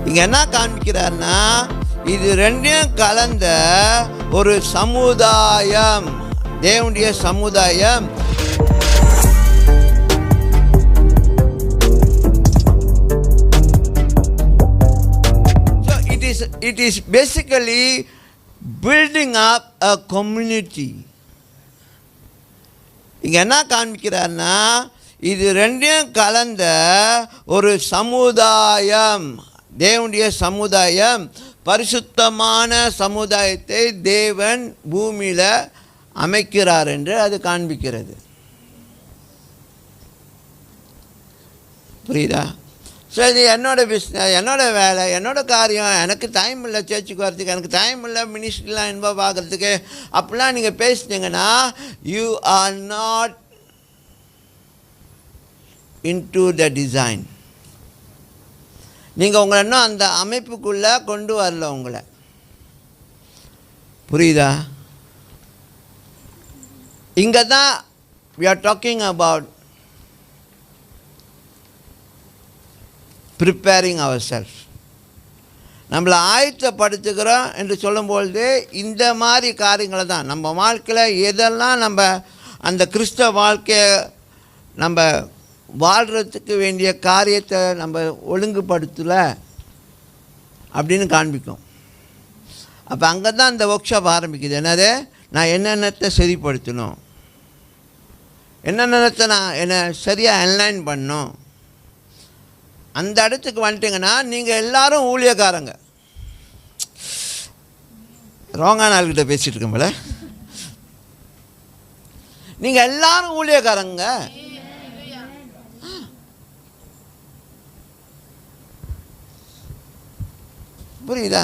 இங்கே என்ன காண்பிக்கிறார்னா, இது ரெண்டையும் கலந்த ஒரு சமுதாயம், தேவனுடைய சமுதாயம். So it is basically building up a community. இங்கே என்ன காண்பிக்கிறார்னா, இது ரெண்டையும் கலந்த ஒரு சமுதாயம், தேவனுடைய சமுதாயம், பரிசுத்தமான சமுதாயத்தை தேவன் பூமியில் அமைக்கிறார் என்று அது காண்பிக்கிறது. புரியுதா? ஸோ இது என்னோடய பிஸ்னஸ், என்னோடய வேலை, என்னோடய காரியம். எனக்கு டைம் இல்லை சர்ச்சுக்கு வரதுக்கு, எனக்கு டைம் இல்லை மினிஸ்ட்ரிலாம் இன்வால்வ் ஆகிறதுக்கு. அப்படிலாம் நீங்கள் பேசிட்டீங்கன்னா you are not into the design. நீங்கள் உங்களை இன்னும் அந்த அமைப்புக்குள்ளே கொண்டு வரல உங்களை. புரியுதா? இங்கே தான் we are talking about preparing ourselves. நம்மளை ஆயத்தப்படுத்துகிறோம் என்று சொல்லும்பொழுது இந்த மாதிரி காரியங்களை தான் நம்ம வாழ்க்கையில் எதெல்லாம் நம்ம அந்த கிறிஸ்தவ வாழ்க்கையை நம்ம வாழ்கிறதுக்கு வேண்டிய காரியத்தை நம்ம ஒழுங்குபடுத்தலை அப்படின்னு காண்பிக்கும். அப்போ அங்கே தான் அந்த ஒர்க் ஷாப் ஆரம்பிக்குது. என்னது, நான் என்னென்னத்தை சரிப்படுத்தணும், என்னென்னத்தை நான் என்னை சரியாக அன்லைன் பண்ணணும். அந்த இடத்துக்கு வந்துட்டிங்கன்னா நீங்கள் எல்லோரும் ஊழியக்காரங்க. ராங்கான ஆள்கிட்ட பேசிகிட்டு இருக்கோம்ல, நீங்கள் எல்லோரும் ஊழியக்காரங்க. புரியுதா?